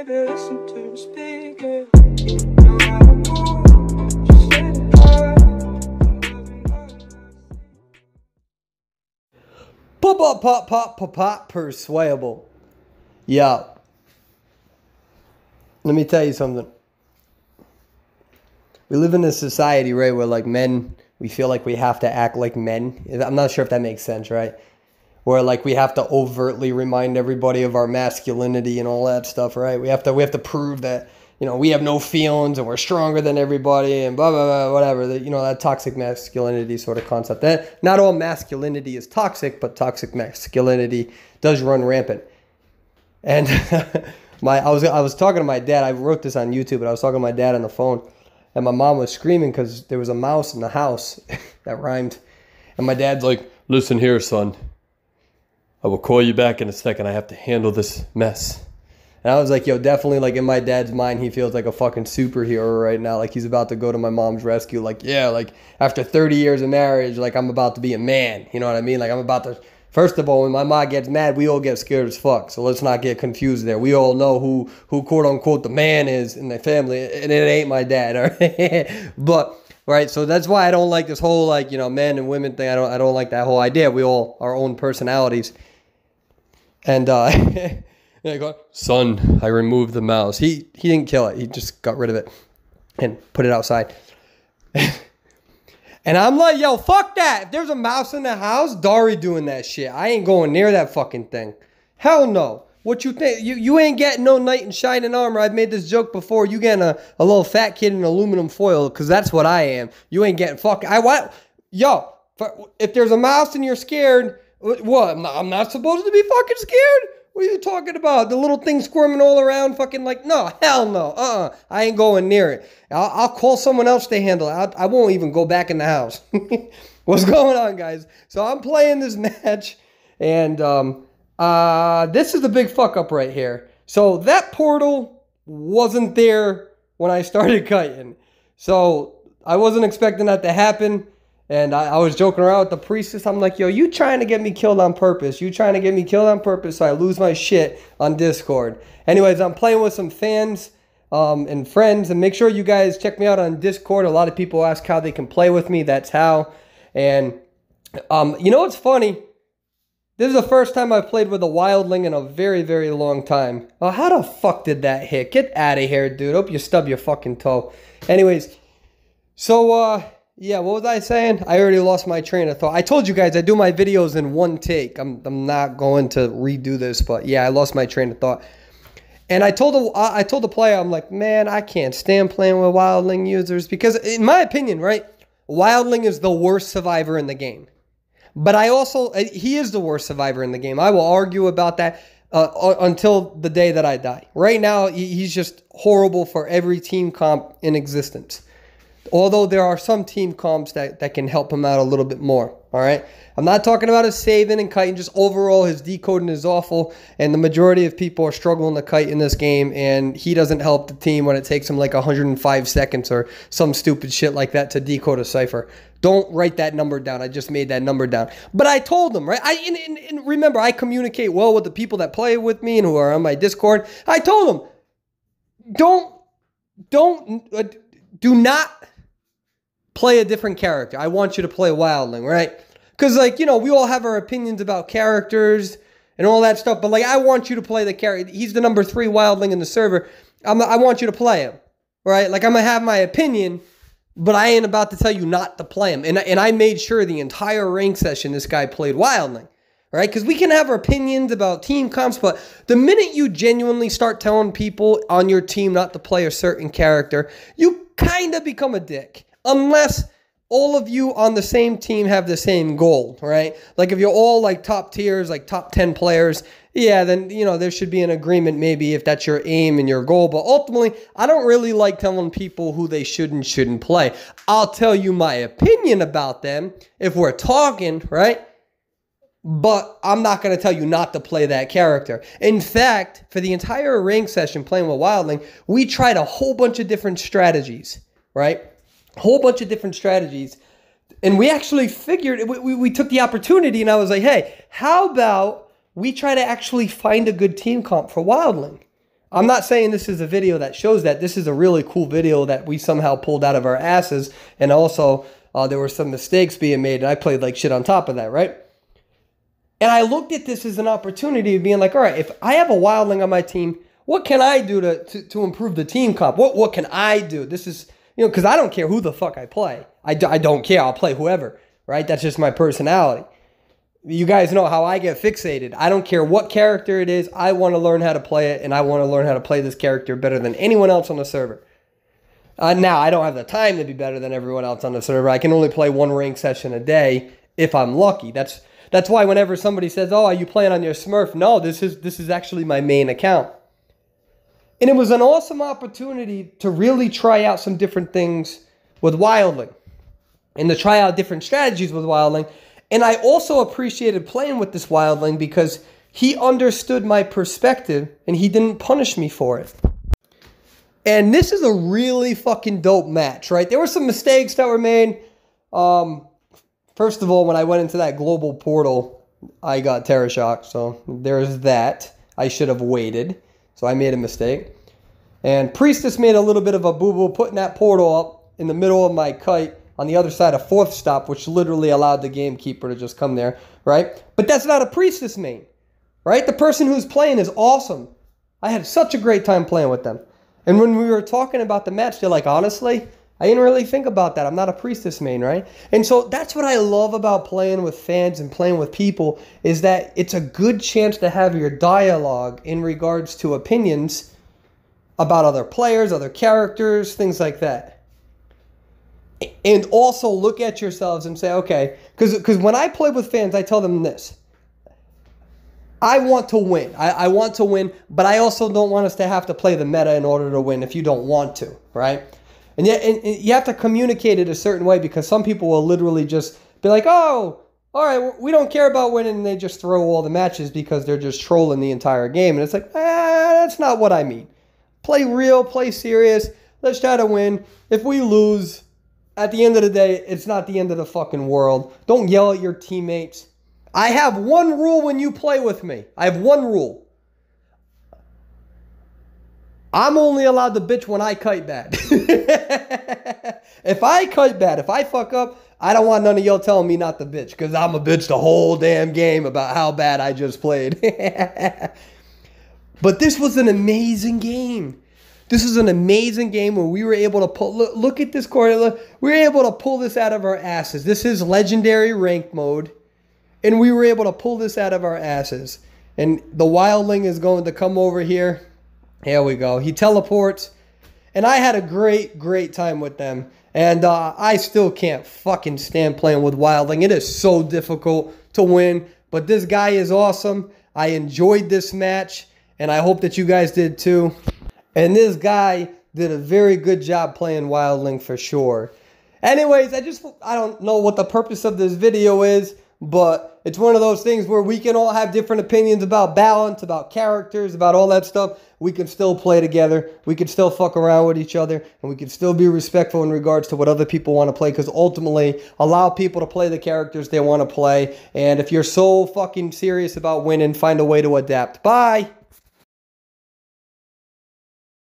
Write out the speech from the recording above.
baby, listen to the speaker. No matter what, just let it go. Persuadable. Yeah. Let me tell you something. We live in a society, right, where like men, we feel like we have to act like men. I'm not sure if that makes sense, right? Where like we have to overtly remind everybody of our masculinity and all that stuff, right? We have to prove that, you know, we have no feelings and we're stronger than everybody and blah blah blah, whatever. You know, that toxic masculinity sort of concept. That not all masculinity is toxic, but toxic masculinity does run rampant. And I was talking to my dad. I wrote this on YouTube, but I was talking to my dad on the phone, and my mom was screaming because there was a mouse in the house. That rhymed. And my dad's like, "Listen here, son. I will call you back in a second. I have to handle this mess." And I was like, yo, definitely, like, in my dad's mind, he feels like a fucking superhero right now. Like, he's about to go to my mom's rescue. Like, yeah, like, after 30 years of marriage, like, I'm about to be a man. You know what I mean? Like, I'm about to... First of all, when my mom gets mad, we all get scared as fuck. So let's not get confused there. We all know who quote-unquote, the man is in the family. And it ain't my dad, all right? But... Right, so that's why I don't like this whole, like, you know, men and women thing. I don't like that whole idea. We all our own personalities. And I go, son, I removed the mouse. He didn't kill it. He just got rid of it and put it outside. And I'm like, yo, fuck that. If there's a mouse in the house, Dari doing that shit. I ain't going near that fucking thing. Hell no. What you think? You ain't getting no knight in shining armor. I've made this joke before. You getting a little fat kid in aluminum foil, because that's what I am. You ain't getting fucking... Yo, if there's a mouse and you're scared, what? I'm not supposed to be fucking scared? What are you talking about? The little thing squirming all around, fucking like, no, hell no. I ain't going near it. I'll call someone else to handle it. I won't even go back in the house. What's going on, guys? So I'm playing this match, and... this is the big fuck up right here. So that portal wasn't there when I started kiting. So I wasn't expecting that to happen. And I was joking around with the priestess. I'm like, yo, you trying to get me killed on purpose. You trying to get me killed on purpose so I lose my shit on Discord. Anyways, I'm playing with some fans and friends. And make sure you guys check me out on Discord. A lot of people ask how they can play with me. That's how. And you know what's funny? This is the first time I've played with a wildling in a very, very long time. Oh, how the fuck did that hit? Get out of here, dude. Hope you stub your fucking toe. Anyways, so, yeah, what was I saying? I already lost my train of thought. I told you guys I do my videos in one take. I'm not going to redo this, but yeah, I lost my train of thought. And I told the player, I'm like, man, I can't stand playing with wildling users because, in my opinion, right, wildling is the worst survivor in the game. But he is the worst survivor in the game. I will argue about that until the day that I die. Right now, he's just horrible for every team comp in existence. Although there are some team comps that can help him out a little bit more. All right? I'm not talking about his saving and kiting. Just overall, his decoding is awful. And the majority of people are struggling to kite in this game. And he doesn't help the team when it takes him like 105 seconds or some stupid shit like that to decode a cipher. Don't write that number down. I just made that number down. But I told him, right? And remember, I communicate well with the people that play with me and who are on my Discord. I told him, do not play a different character. I want you to play wildling, right? Because, like, you know, we all have our opinions about characters and all that stuff. But, like, I want you to play the character. He's the number 3 wildling in the server. I want you to play him, right? Like, I'm going to have my opinion, but I ain't about to tell you not to play him. And I made sure the entire rank session this guy played wildling, right? Because we can have our opinions about team comps, but the minute you genuinely start telling people on your team not to play a certain character, you kind of become a dick. Unless all of you on the same team have the same goal, right? Like if you're all like top tiers, like top 10 players, yeah, then, you know, there should be an agreement maybe if that's your aim and your goal. But ultimately, I don't really like telling people who they should and shouldn't play. I'll tell you my opinion about them if we're talking, right? But I'm not going to tell you not to play that character. In fact, for the entire rank session playing with Wildling, we tried a whole bunch of different strategies, right? Whole bunch of different strategies. And we actually figured, we took the opportunity and I was like, hey, how about we try to actually find a good team comp for Wildling, I'm not saying this is a video that shows that. This is a really cool video that we somehow pulled out of our asses. And also, there were some mistakes being made, and I played like shit on top of that, right? And I looked at this as an opportunity of being like, all right, if I have a wildling on my team, what can I do to improve the team comp? What can I do? This is, because I don't care who the fuck I play. I don't care. I'll play whoever, right? That's just my personality. You guys know how I get fixated. I don't care what character it is. I want to learn how to play it, and I want to learn how to play this character better than anyone else on the server. Now, I don't have the time to be better than everyone else on the server. I can only play one rank session a day if I'm lucky. That's why whenever somebody says, oh, are you playing on your Smurf? No, this is actually my main account. And it was an awesome opportunity to really try out some different things with Wildling and to try out different strategies with Wildling. And I also appreciated playing with this Wildling because he understood my perspective and he didn't punish me for it. And this is a really fucking dope match, right? There were some mistakes that were made. First of all, when I went into that global portal, I got Terror Shock. So there's that. I should have waited. So I made a mistake. And Priestess made a little bit of a boo-boo putting that portal up in the middle of my kite on the other side of 4th stop, which literally allowed the gamekeeper to just come there, right? But that's not a Priestess main, right? The person who's playing is awesome. I had such a great time playing with them. And when we were talking about the match, they're like, honestly, I didn't really think about that. I'm not a Priestess main, right? And so that's what I love about playing with fans and playing with people is that it's a good chance to have your dialogue in regards to opinions about other players, other characters, things like that. And also look at yourselves and say, okay, because when I play with fans, I tell them this. I want to win. I want to win, but I also don't want us to have to play the meta in order to win if you don't want to, right? And you have to communicate it a certain way because some people will literally just be like, oh, all right, we don't care about winning, and they just throw all the matches because they're just trolling the entire game. And it's like, that's not what I mean. Play real, play serious. Let's try to win. If we lose, at the end of the day, it's not the end of the fucking world. Don't yell at your teammates. I have one rule when you play with me. I have one rule. I'm only allowed to bitch when I kite bad. If I kite bad, if I fuck up, I don't want none of y'all telling me not to bitch because I'm a bitch the whole damn game about how bad I just played. But this was an amazing game. This is an amazing game where we were able to pull, look at this corner, we were able to pull this out of our asses. This is legendary rank mode, and we were able to pull this out of our asses. And the Wildling is going to come over here. Here we go. He teleports, and I had a great, great time with them. And I still can't fucking stand playing with Wildling. It is so difficult to win, but this guy is awesome. I enjoyed this match, and I hope that you guys did too. And this guy did a very good job playing Wildling for sure. Anyways, I don't know what the purpose of this video is, but it's one of those things where we can all have different opinions about balance, about characters, about all that stuff. We can still play together. We can still fuck around with each other, and we can still be respectful in regards to what other people want to play, because ultimately, allow people to play the characters they want to play. And if you're so fucking serious about winning, find a way to adapt. Bye!